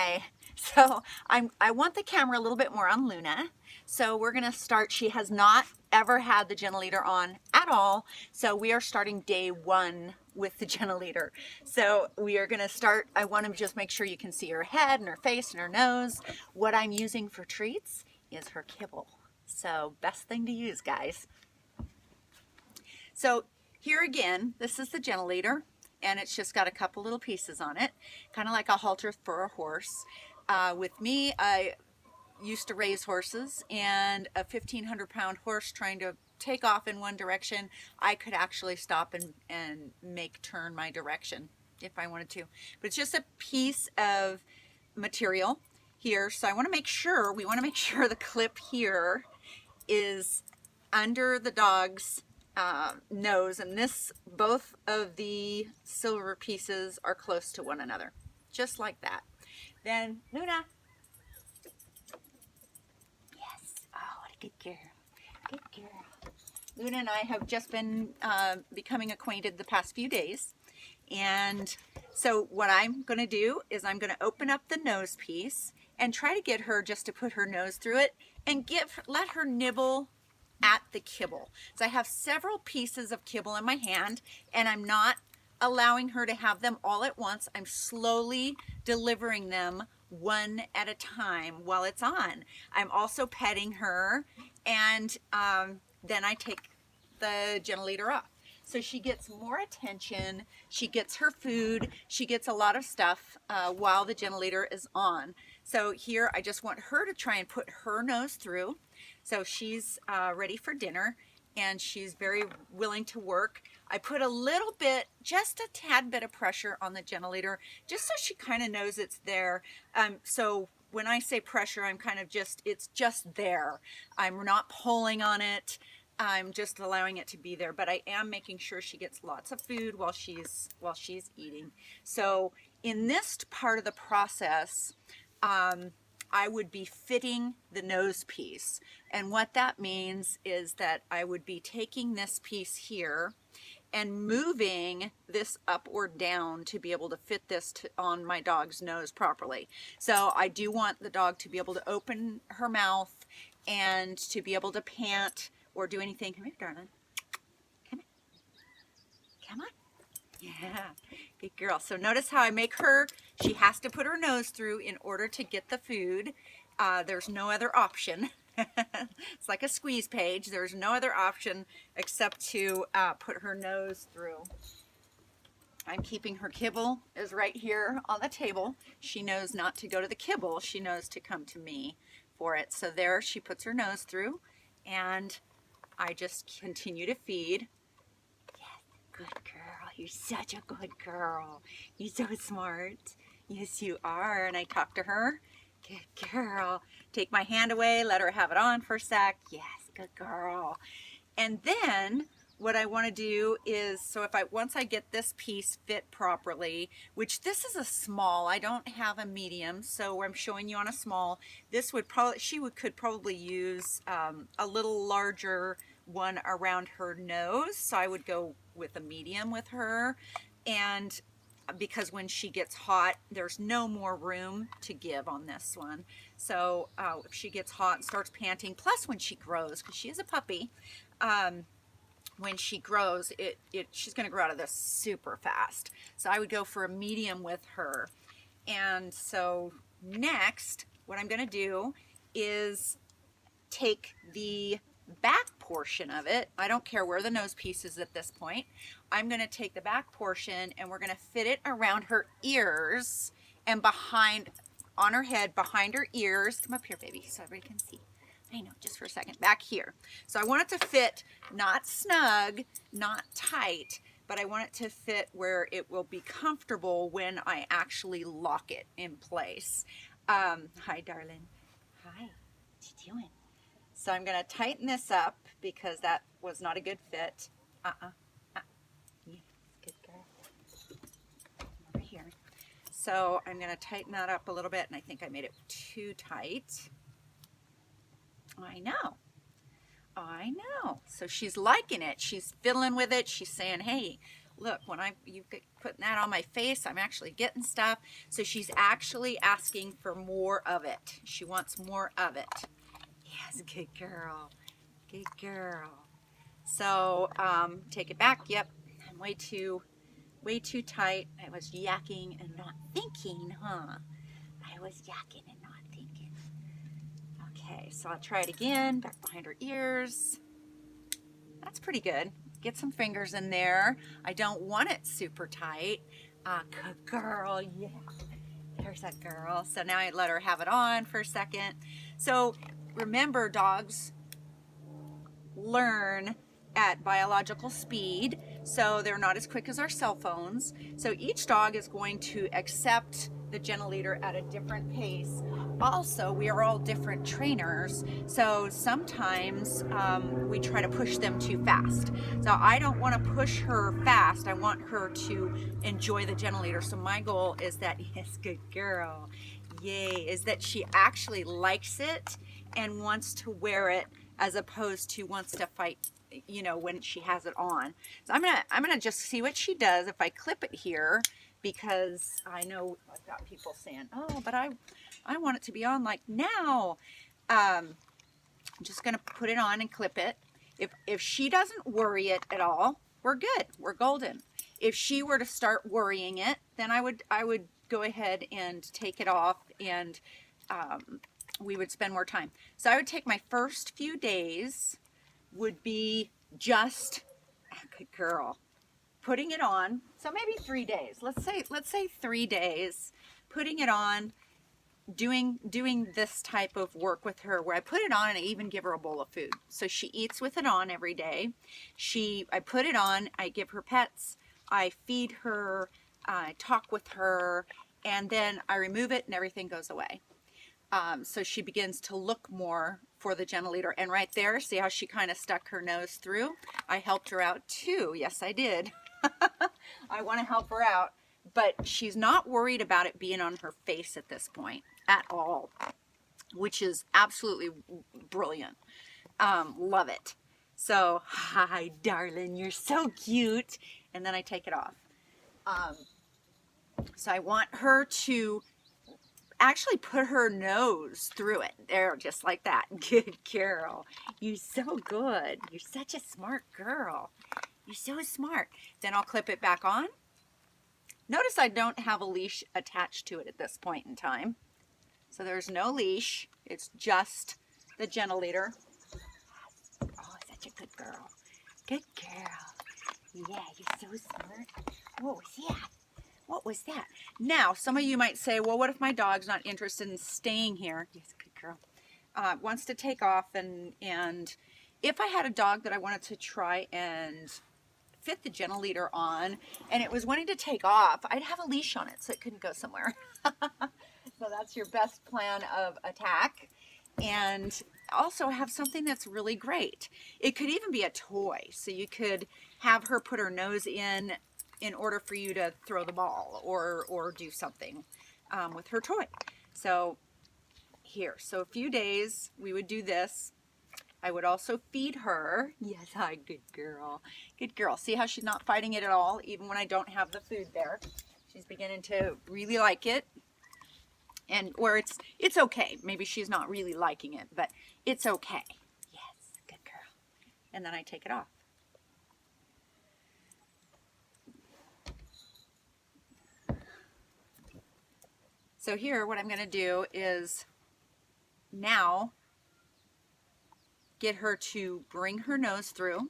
Hi. So I want the camera a little bit more on Luna. So we're gonna start. She has not ever had the Gentle on at all. So we are starting day one with the Gentle. So we are gonna start. I want to just make sure you can see her head and her face and her nose. What I'm using for treats is her kibble. So best thing to use, guys. So here again, this is the Gentle, and it's just got a couple little pieces on it, kind of like a halter for a horse. With me, I used to raise horses, and a 1,500-pound horse trying to take off in one direction, I could actually stop and make turn my direction if I wanted to. But it's just a piece of material here, so I want to make sure, we want to make sure the clip here is under the dog's nose, and both of the silver pieces are close to one another, just like that. Then Luna, yes, oh, what a good girl, good girl. Luna and I have just been becoming acquainted the past few days, and so what I'm going to do is I'm going to open up the nose piece and try to get her just to put her nose through it and let her nibble at the kibble. So I have several pieces of kibble in my hand, and I'm not allowing her to have them all at once. I'm slowly delivering them one at a time while it's on. I'm also petting her, and then I take the Gentle off. So she gets more attention, she gets her food, she gets a lot of stuff while the Gentle is on. So here I just want her to try and put her nose through. So she's ready for dinner, and she's very willing to work. I put a little bit, just a tad bit of pressure on the Gentle just so she kind of knows it's there. So when I say pressure, I'm kind of it's just there. I'm not pulling on it. I'm just allowing it to be there, but I am making sure she gets lots of food while she's eating. So in this part of the process, I would be fitting the nose piece. And what that means is that I would be taking this piece here and moving this up or down to be able to fit this on my dog's nose properly. So I do want the dog to be able to open her mouth and to be able to pant or do anything. Come here, darling. Come here. Come on. Yeah, good girl. So notice how I make her, she has to put her nose through in order to get the food. There's no other option. It's like a squeeze page. There's no other option except to put her nose through. I'm keeping her kibble is right here on the table. She knows not to go to the kibble. She knows to come to me for it. So there she puts her nose through, and I just continue to feed. Yes, good girl. You're such a good girl. You're so smart. Yes, you are. And I talk to her. Good girl. Take my hand away. Let her have it on for a sec. Yes, good girl. And then what I want to do is, so once I get this piece fit properly, which this is a small, I don't have a medium, so I'm showing you on a small. This would probably, could probably use a little larger one around her nose, so I would go with a medium with her. And because when she gets hot, there's no more room to give on this one. So if she gets hot and starts panting, plus when she grows, because she is a puppy, when she grows, she's going to grow out of this super fast. So I would go for a medium with her. And so next, what I'm going to do is take the back portion of it. I don't care where the nose piece is at this point. I'm going to take the back portion, and we're going to fit it around her ears and on her head, behind her ears. Come up here, baby, so everybody can see. I know, just for a second, back here. So I want it to fit not snug, not tight, but I want it to fit where it will be comfortable when I actually lock it in place. Hi, darling. Hi, what you doing? So I'm going to tighten this up because that was not a good fit. Yeah, good girl. Over here. So I'm going to tighten that up a little bit, and I think I made it too tight. I know. So she's liking it. She's fiddling with it. She's saying, hey, look, when you get putting that on my face, I'm actually getting stuff. So she's actually asking for more of it. She wants more of it. Yes, good girl. Good girl. So take it back. Yep, I'm way too tight. I was yakking and not thinking, huh? I was yakking and not thinking. Okay, so I'll try it again. Back behind her ears. That's pretty good. Get some fingers in there. I don't want it super tight. Good girl, yeah. There's that girl. So now I let her have it on for a second. So remember, dogs learn at biological speed, so they're not as quick as our cell phones. So each dog is going to accept the gentle leader at a different pace. Also, we are all different trainers, so sometimes we try to push them too fast. So I don't want to push her fast. I want her to enjoy the gentle leader. So my goal is that, yes, good girl, yay, is that she actually likes it and wants to wear it, as opposed to wants to fight, you know, when she has it on. So I'm gonna just see what she does if I clip it here, because I know I've got people saying, oh, but I want it to be on like now. I'm just gonna put it on and clip it. If she doesn't worry it at all, we're good. We're golden. If she were to start worrying it, then I would go ahead and take it off, and we would spend more time. So I would take my first few days would be just, good girl, putting it on. So maybe 3 days. Let's say 3 days, putting it on, doing this type of work with her, where I put it on and I even give her a bowl of food. So she eats with it on every day. I put it on, I give her pets, I feed her, I talk with her, and then I remove it and everything goes away. So she begins to look more for the gentle leader. And right there, see how she kind of stuck her nose through? I helped her out too. Yes, I did. I want to help her out. But she's not worried about it being on her face at this point at all, which is absolutely brilliant. Love it. So, hi, darling, you're so cute. And then I take it off. So I want her to actually put her nose through it. There, just like that. Good girl. You're so good. You're such a smart girl. You're so smart. Then I'll clip it back on. Notice I don't have a leash attached to it at this point in time. So there's no leash. It's just the gentle leader. Oh, such a good girl. Good girl. Yeah, you're so smart. What was that? What was that? Now, some of you might say, well, what if my dog's not interested in staying here? Yes, good girl. Wants to take off, and if I had a dog that I wanted to try and fit the gentle leader on, and it was wanting to take off, I'd have a leash on it so it couldn't go somewhere. So that's your best plan of attack. And also have something that's really great. It could even be a toy. So you could have her put her nose in order for you to throw the ball or do something with her toy. So here, so a few days we would do this. I would also feed her. Yes, hi, good girl. Good girl. See how she's not fighting it at all, even when I don't have the food there. She's beginning to really like it. And where it's okay. Maybe she's not really liking it, but it's okay. Yes, good girl. And then I take it off. So here, what I'm going to do is now get her to bring her nose through,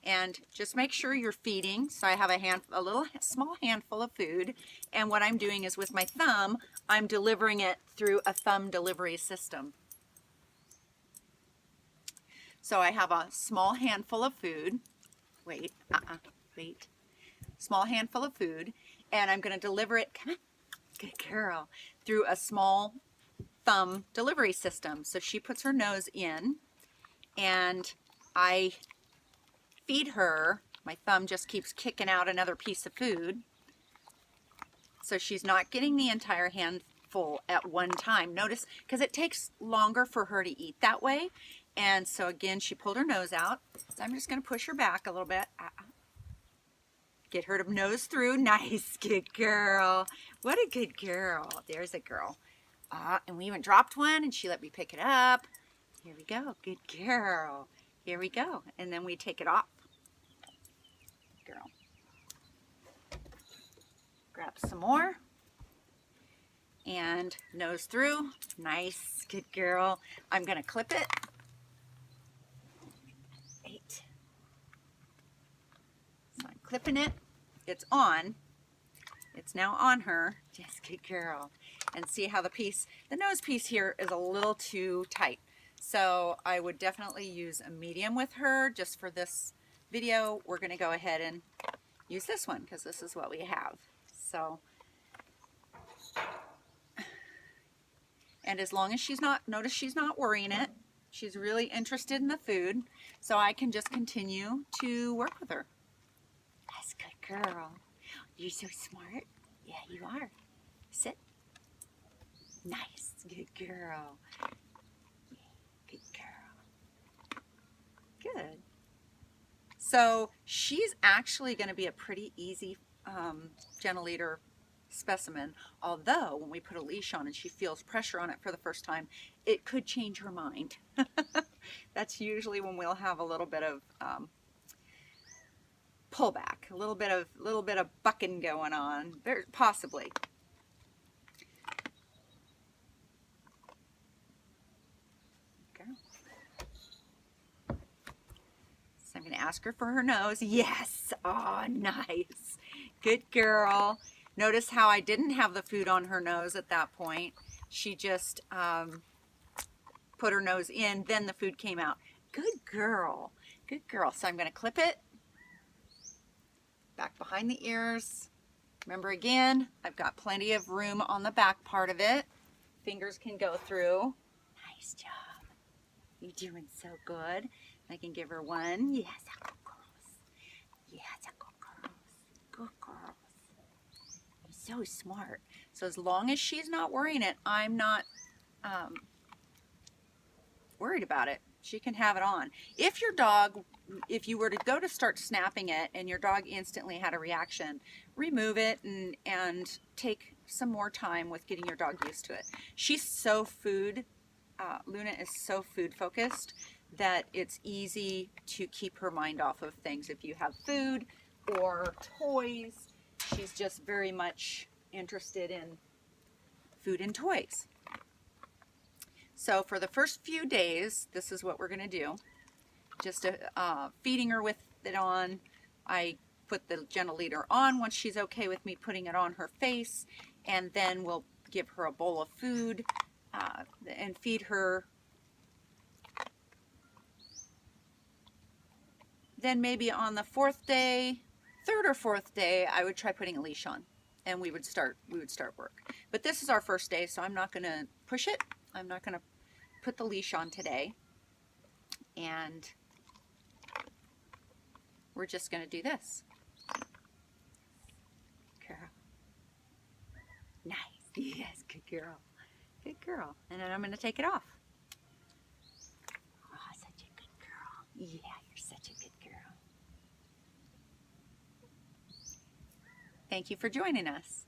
and just make sure you're feeding. So I have a little small handful of food, and what I'm doing is with my thumb, I'm delivering it through a thumb delivery system. So I have a small handful of food. Wait. Small handful of food, and I'm going to deliver it. Come on. Good girl. Through a small thumb delivery system. So she puts her nose in, and I feed her. My thumb just keeps kicking out another piece of food. So she's not getting the entire handful at one time. Notice, because it takes longer for her to eat that way. And so again, she pulled her nose out. So I'm just going to push her back a little bit. Get her to nose through. Nice, good girl. What a good girl. There's a girl. And we even dropped one and she let me pick it up. Here we go, good girl. Here we go. And then we take it off. Girl. Grab some more. And nose through. Nice, good girl. I'm gonna clip it. 8. So I'm clipping it. It's on. It's now on her. Yes, good girl. And see how the nose piece here is a little too tight. So I would definitely use a medium with her. Just for this video, we're gonna go ahead and use this one because this is what we have. So, and as long as notice she's not worrying it. She's really interested in the food. So I can just continue to work with her. That's a good girl. You're so smart. Yeah, you are. Sit. Nice. Good girl. Good girl. Good. So she's actually going to be a pretty easy gentle eater specimen, although when we put a leash on and she feels pressure on it for the first time, it could change her mind. That's usually when we'll have a little bit of pullback, a little bit of bucking going on, possibly. Okay. So I'm going to ask her for her nose. Yes. Oh, nice. Good girl. Notice how I didn't have the food on her nose at that point. She just put her nose in, then the food came out. Good girl. Good girl. So I'm going to clip it back behind the ears. Remember, again, I've got plenty of room on the back part of it. Fingers can go through. Nice job. You're doing so good. I can give her one. Yes, good girls. Yes, good girls. Good girls. You're so smart. So as long as she's not worrying it, I'm not worried about it. She can have it on. If you were to go to start snapping it and your dog instantly had a reaction, remove it and take some more time with getting your dog used to it. She's so Luna is so food focused that it's easy to keep her mind off of things. If you have food or toys, she's just very much interested in food and toys. So for the first few days, this is what we're going to do. Just feeding her with it on. I put the gentle eater on once she's okay with me putting it on her face, and then we'll give her a bowl of food and feed her. Then maybe on the 4th day, 3rd or 4th day, I would try putting a leash on, and we would start work. But this is our first day, so I'm not going to push it. I'm not going to put the leash on today, and we're just going to do this. Girl. Nice. Yes, good girl. Good girl. And then I'm going to take it off. Oh, such a good girl. Yeah, you're such a good girl. Thank you for joining us.